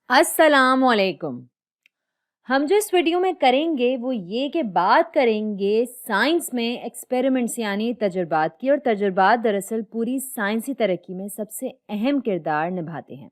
अस्सलाम वालेकुम। हम जो इस वीडियो में करेंगे वो ये कि बात करेंगे साइंस में एक्सपेरिमेंट्स यानी तजुर्बात की, और तजुर्बात दरअसल पूरी साइंसी तरक्की में सबसे अहम किरदार निभाते हैं।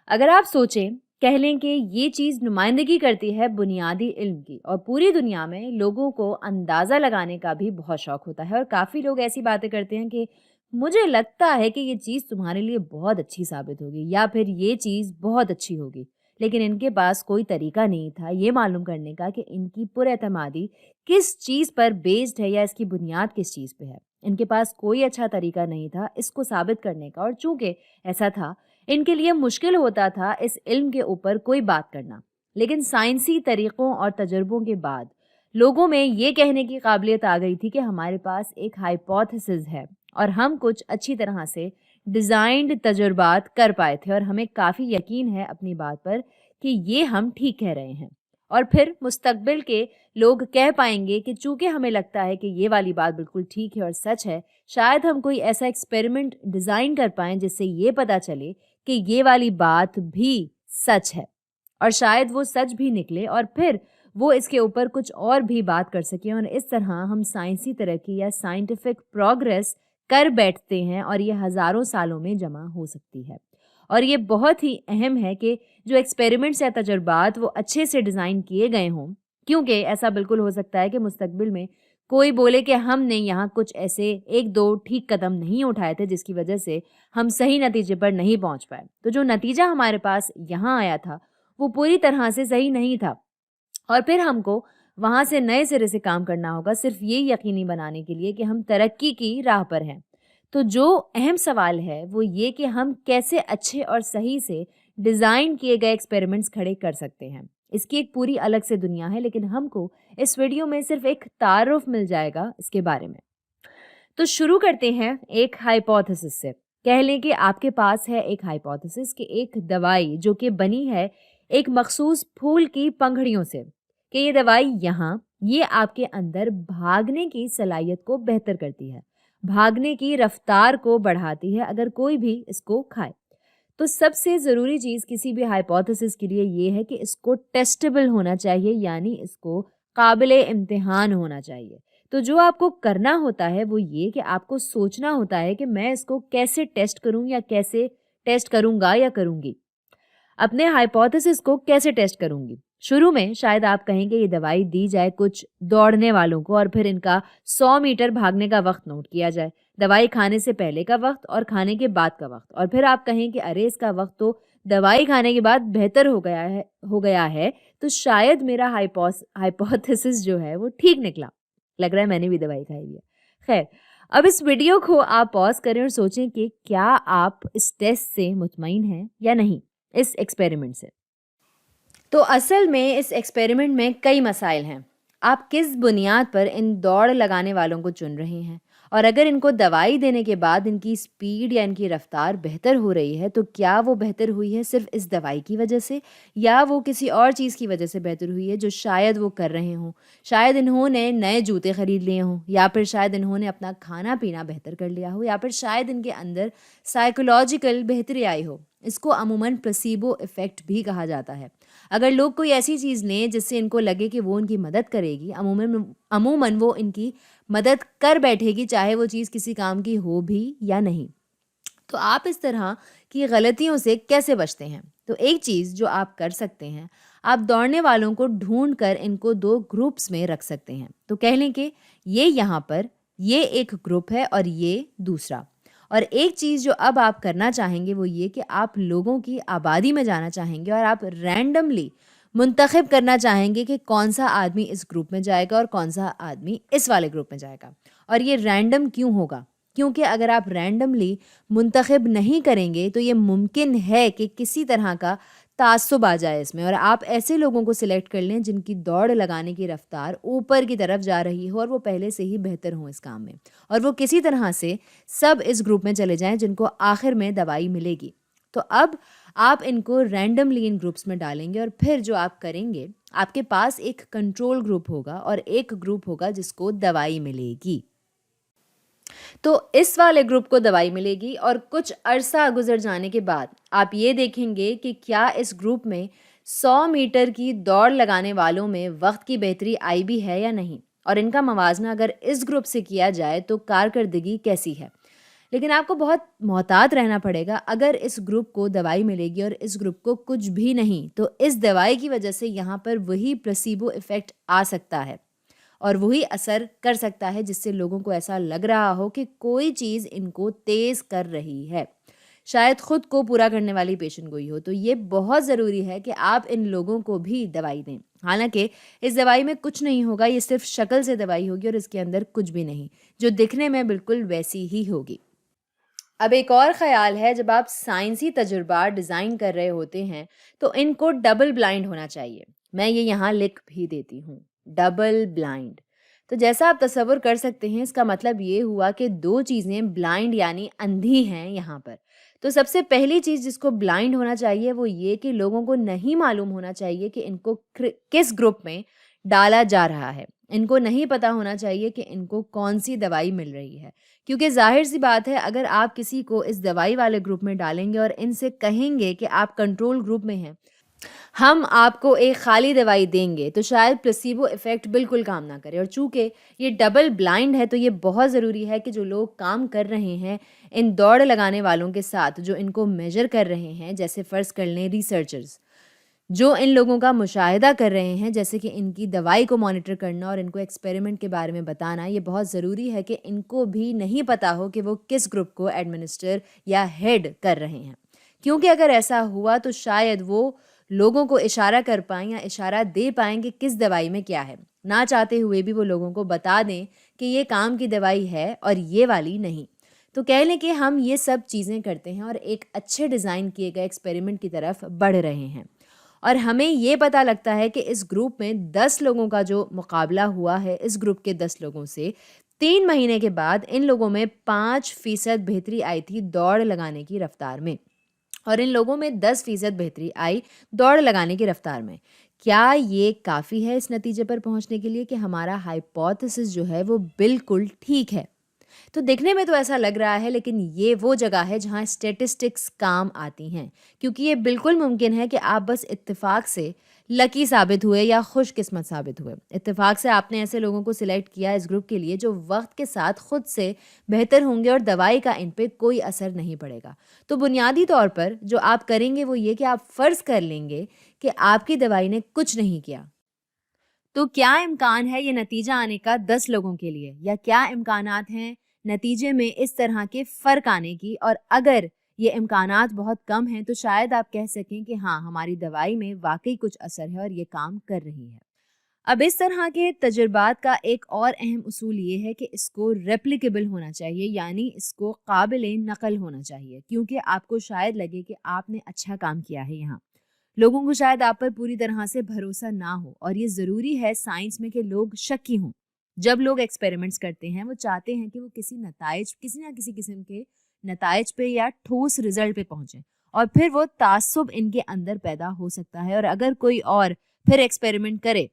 अगर आप सोचें, कह लें कि ये चीज़ नुमाइंदगी करती है बुनियादी इल्म की, और पूरी दुनिया में लोगों को अंदाज़ा लगाने का भी बहुत शौक होता है, और काफ़ी लोग ऐसी बातें करते हैं कि मुझे लगता है कि ये चीज़ तुम्हारे लिए बहुत अच्छी साबित होगी, या फिर ये चीज़ बहुत अच्छी होगी। लेकिन इनके पास कोई तरीका नहीं था ये मालूम करने का कि इनकी पुरएतमादी किस चीज़ पर बेस्ड है, या इसकी बुनियाद किस चीज़ पे है। इनके पास कोई अच्छा तरीका नहीं था इसको साबित करने का, और चूंकि ऐसा था, इनके लिए मुश्किल होता था इस इल्म के ऊपर कोई बात करना। लेकिन साइंसी तरीक़ों और तजुर्बों के बाद लोगों में ये कहने की काबिलियत आ गई थी कि हमारे पास एक हाइपोथेसिस है, और हम कुछ अच्छी तरह से डिज़ाइंड तजुर्बात कर पाए थे, और हमें काफ़ी यकीन है अपनी बात पर कि ये हम ठीक कह रहे हैं। और फिर मुस्तकबिल के लोग कह पाएंगे कि चूंकि हमें लगता है कि ये वाली बात बिल्कुल ठीक है और सच है, शायद हम कोई ऐसा एक्सपेरिमेंट डिज़ाइन कर पाएँ जिससे ये पता चले कि ये वाली बात भी सच है, और शायद वो सच भी निकले, और फिर वो इसके ऊपर कुछ और भी बात कर सकें, और इस तरह हम साइंसी तरक्की या साइंटिफिक प्रोग्रेस कर बैठते हैं, और ये हज़ारों सालों में जमा हो सकती है। और ये बहुत ही अहम है कि जो एक्सपेरिमेंट्स या तजुर्बात वो अच्छे से डिज़ाइन किए गए हों, क्योंकि ऐसा बिल्कुल हो सकता है कि मुस्तकबिल में कोई बोले कि हमने यहाँ कुछ ऐसे 1-2 ठीक कदम नहीं उठाए थे जिसकी वजह से हम सही नतीजे पर नहीं पहुँच पाए। तो जो नतीजा हमारे पास यहाँ आया था, वो पूरी तरह से सही नहीं था, और फिर हमको वहाँ से नए सिरे से काम करना होगा, सिर्फ ये यकीनी बनाने के लिए कि हम तरक्की की राह पर हैं। तो जो अहम सवाल है वो ये कि हम कैसे अच्छे और सही से डिज़ाइन किए गए एक्सपेरिमेंट्स खड़े कर सकते हैं। इसकी एक पूरी अलग से दुनिया है, लेकिन हमको इस वीडियो में सिर्फ एक तारुफ मिल जाएगा इसके बारे में। तो शुरू करते हैं एक हाइपोथेसिस से। कह लें कि आपके पास है एक हाइपोथेसिस कि एक दवाई जो कि बनी है एक मखसूस फूल की पंखुड़ियों से, कि ये दवाई यहाँ ये आपके अंदर भागने की सलाहियत को बेहतर करती है, भागने की रफ्तार को बढ़ाती है अगर कोई भी इसको खाए। तो सबसे ज़रूरी चीज़ किसी भी हाइपोथेसिस के लिए ये है कि इसको टेस्टेबल होना चाहिए, यानी इसको काबिले इम्तिहान होना चाहिए। तो जो आपको करना होता है वो ये कि आपको सोचना होता है कि मैं इसको कैसे टेस्ट करूं, या कैसे टेस्ट करूंगा या करूंगी। अपने हाइपोथेसिस को कैसे टेस्ट करूंगी? शुरू में शायद आप कहेंगे ये दवाई दी जाए कुछ दौड़ने वालों को, और फिर इनका 100 मीटर भागने का वक्त नोट किया जाए, दवाई खाने से पहले का वक्त और खाने के बाद का वक्त, और फिर आप कहें कि अरे इसका वक्त तो दवाई खाने के बाद बेहतर हो गया है, तो शायद मेरा हाइपोथेसिस जो है वो ठीक निकला। लग रहा है मैंने भी दवाई खाई हुई है। खैर, अब इस वीडियो को आप पॉज करें और सोचें कि क्या आप इस टेस्ट से मुतमईन हैं या नहीं, इस एक्सपेरिमेंट से। तो असल में इस एक्सपेरिमेंट में कई मसाइल हैं। आप किस बुनियाद पर इन दौड़ लगाने वालों को चुन रहे हैं, और अगर इनको दवाई देने के बाद इनकी स्पीड या इनकी रफ्तार बेहतर हो रही है, तो क्या वो बेहतर हुई है सिर्फ इस दवाई की वजह से, या वो किसी और चीज़ की वजह से बेहतर हुई है जो शायद वो कर रहे हों। शायद इन्होंने नए जूते खरीद लिए हों, या फिर शायद इन्होंने अपना खाना पीना बेहतर कर लिया हो, या फिर शायद इनके अंदर साइकोलॉजिकल बेहतरी आई हो। इसको अमूमन प्लेसीबो इफ़ेक्ट भी कहा जाता है। अगर लोग कोई ऐसी चीज़ लें जिससे इनको लगे कि वो उनकी मदद करेगी, अमूमन अमूमन वो इनकी मदद कर बैठेगी, चाहे वो चीज़ किसी काम की हो भी या नहीं। तो आप इस तरह की गलतियों से कैसे बचते हैं? तो एक चीज़ जो आप कर सकते हैं, आप दौड़ने वालों को ढूँढ कर इनको 2 ग्रुप्स में रख सकते हैं। तो कह लें कि ये यहाँ पर, ये एक ग्रुप है और ये दूसरा। और एक चीज़ जो अब आप करना चाहेंगे वो ये कि आप लोगों की आबादी में जाना चाहेंगे, और आप रैंडमली मुंतखब करना चाहेंगे कि कौन-सा आदमी इस ग्रुप में जाएगा और कौन-सा आदमी इस वाले ग्रुप में जाएगा। और ये रैंडम क्यों होगा? क्योंकि अगर आप रैंडमली मुंतखब नहीं करेंगे तो ये मुमकिन है कि किसी तरह का ताज्जुब आ जाए इसमें, और आप ऐसे लोगों को सिलेक्ट कर लें जिनकी दौड़ लगाने की रफ्तार ऊपर की तरफ जा रही हो, और वो पहले से ही बेहतर हों इस काम में, और वो किसी तरह से सब इस ग्रुप में चले जाएं जिनको आखिर में दवाई मिलेगी। तो अब आप इनको रैंडमली इन ग्रुप्स में डालेंगे, और फिर जो आप करेंगे, आपके पास एक कंट्रोल ग्रुप होगा और एक ग्रुप होगा जिसको दवाई मिलेगी। تو इस वाले ग्रुप को दवाई मिलेगी और कुछ अरसा गुजर जाने के बाद आप ये देखेंगे कि क्या इस ग्रुप में 100 मीटर की दौड़ लगाने वालों में वक्त की बेहतरी आई भी है या नहीं, और इनका मवाजना अगर इस ग्रुप से किया जाए तो कारकर्दगी कैसी है। लेकिन आपको बहुत मोहतात रहना पड़ेगा। अगर इस ग्रुप को दवाई मिलेगी और इस ग्रुप को कुछ भी नहीं, तो इस दवाई की वजह से यहाँ पर वही प्लेसिबो इफ़ेक्ट आ सकता है और वही असर कर सकता है जिससे लोगों को ऐसा लग रहा हो कि कोई चीज़ इनको तेज़ कर रही है। शायद खुद को पूरा करने वाली पेशेंट गोई हो। तो ये बहुत ज़रूरी है कि आप इन लोगों को भी दवाई दें। हालाँकि इस दवाई में कुछ नहीं होगा, ये सिर्फ़ शक्ल से दवाई होगी और इसके अंदर कुछ भी नहीं, जो दिखने में बिल्कुल वैसी ही होगी। अब एक और ख़्याल है, जब आप साइंसी तजुर्बा डिज़ाइन कर रहे होते हैं तो इनको डबल ब्लाइंड होना चाहिए। मैं ये यहाँ लिख भी देती हूँ, डबल ब्लाइंड। तो जैसा आप तसव्वुर कर सकते हैं, इसका मतलब ये हुआ कि दो चीज़ें ब्लाइंड यानी अंधी हैं यहाँ पर। तो सबसे पहली चीज़ जिसको ब्लाइंड होना चाहिए वो ये कि लोगों को नहीं मालूम होना चाहिए कि इनको किस ग्रुप में डाला जा रहा है। इनको नहीं पता होना चाहिए कि इनको कौन सी दवाई मिल रही है, क्योंकि ज़ाहिर सी बात है, अगर आप किसी को इस दवाई वाले ग्रुप में डालेंगे और इनसे कहेंगे कि आप कंट्रोल ग्रुप में हैं, हम आपको एक खाली दवाई देंगे, तो शायद प्लेसिबो इफ़ेक्ट बिल्कुल काम ना करे। और चूँकि ये डबल ब्लाइंड है तो ये बहुत ज़रूरी है कि जो लोग काम कर रहे हैं इन दौड़ लगाने वालों के साथ, जो इनको मेजर कर रहे हैं, जैसे फ़र्ज़ कर लें रिसर्चर्स, जो इन लोगों का मुशाहिदा कर रहे हैं, जैसे कि इनकी दवाई को मॉनिटर करना और इनको एक्सपेरिमेंट के बारे में बताना, ये बहुत ज़रूरी है कि इनको भी नहीं पता हो कि वो किस ग्रुप को एडमिनिस्टर या हेड कर रहे हैं। क्योंकि अगर ऐसा हुआ तो शायद वो लोगों को इशारा कर पाएँ या इशारा दे पाएँ कि किस दवाई में क्या है। ना चाहते हुए भी वो लोगों को बता दें कि ये काम की दवाई है और ये वाली नहीं। तो कह लें कि हम ये सब चीज़ें करते हैं और एक अच्छे डिज़ाइन किए गए एक्सपेरिमेंट की तरफ बढ़ रहे हैं। और हमें ये पता लगता है कि इस ग्रुप में 10 लोगों का जो मुकाबला हुआ है, इस ग्रुप के 10 लोगों से 3 महीने के बाद इन लोगों में 5% बेहतरी आई थी दौड़ लगाने की रफ्तार में, और इन लोगों में 10% बेहतरी आई दौड़ लगाने की रफ्तार में। क्या ये काफ़ी है इस नतीजे पर पहुंचने के लिए कि हमारा हाइपोथेसिस जो है वो बिल्कुल ठीक है? तो दिखने में तो ऐसा लग रहा है, लेकिन ये वो जगह है जहाँ स्टैटिस्टिक्स काम आती हैं, क्योंकि ये बिल्कुल मुमकिन है कि आप बस इत्तेफाक से लकी साबित हुए या खुशकिस्मत साबित हुए। इत्तेफाक से आपने ऐसे लोगों को सिलेक्ट किया इस ग्रुप के लिए जो वक्त के साथ खुद से बेहतर होंगे और दवाई का इन पे कोई असर नहीं पड़ेगा। तो बुनियादी तौर पर जो आप करेंगे वो ये कि आप फ़र्ज़ कर लेंगे कि आपकी दवाई ने कुछ नहीं किया। तो क्या इम्कान है ये नतीजा आने का 10 लोगों के लिए, या क्या इम्कानात हैं नतीजे में इस तरह के फ़र्क आने की? और अगर ये इम्कानात बहुत कम हैं तो शायद आप कह सकें कि हाँ, हमारी दवाई में वाकई कुछ असर है और ये काम कर रही है। अब इस तरह के तजुर्बात का एक और अहम उसूल ये है कि इसको रेप्लिकेबल होना चाहिए, यानी इसको काबिल नकल होना चाहिए, क्योंकि आपको शायद लगे कि आपने अच्छा काम किया है यहाँ। लोगों को शायद आप पर पूरी तरह से भरोसा ना हो, और ये ज़रूरी है साइंस में कि लोग शक्की हों। जब लोग एक्सपेरिमेंट्स करते हैं वो चाहते हैं कि वो किसी ना किसी किस्म के नताइज पे या ठोस रिजल्ट पे पहुंचे, और फिर वो तासुब इनके अंदर पैदा हो सकता है। और अगर कोई और फिर एक्सपेरिमेंट करे,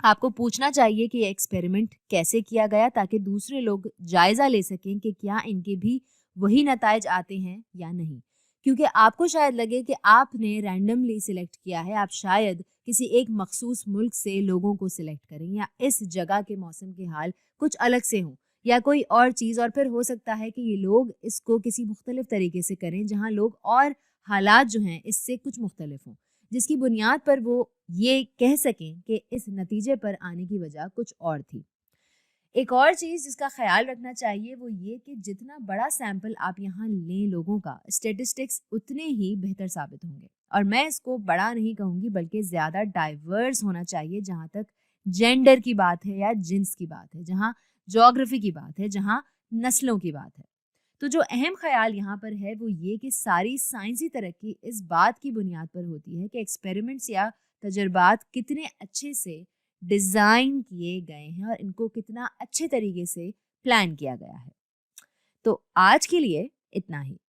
आपको पूछना चाहिए कि ये एक्सपेरिमेंट कैसे किया गया, ताकि दूसरे लोग जायज़ा ले सकें कि क्या इनके भी वही नताइज आते हैं या नहीं। क्योंकि आपको शायद लगे कि आपने रैंडमली सिलेक्ट किया है, आप शायद किसी एक मखसूस मुल्क से लोगों को सिलेक्ट करें, या इस जगह के मौसम के हाल कुछ अलग से हों, या कोई और चीज़। और फिर हो सकता है कि ये लोग इसको किसी मुख्तलिफ तरीके से करें जहाँ लोग और हालात जो हैं इससे कुछ मुख्तलिफ हों, जिसकी बुनियाद पर वो ये कह सकें कि इस नतीजे पर आने की वजह कुछ और थी। एक और चीज़ जिसका ख़्याल रखना चाहिए वो ये कि जितना बड़ा सैंपल आप यहाँ लें लोगों का, स्टैटिस्टिक्स उतने ही बेहतर साबित होंगे। और मैं इसको बड़ा नहीं कहूँगी, बल्कि ज़्यादा डाइवर्स होना चाहिए, जहाँ तक जेंडर की बात है या जिन्स की बात है, जहाँ जोग्राफी की बात है, जहाँ नस्लों की बात है। तो जो अहम ख्याल यहाँ पर है वो ये कि सारी साइंसी तरक्की इस बात की बुनियाद पर होती है कि एक्सपेरिमेंट्स या तजर्बात कितने अच्छे से डिज़ाइन किए गए हैं और इनको कितना अच्छे तरीके से प्लान किया गया है। तो आज के लिए इतना ही।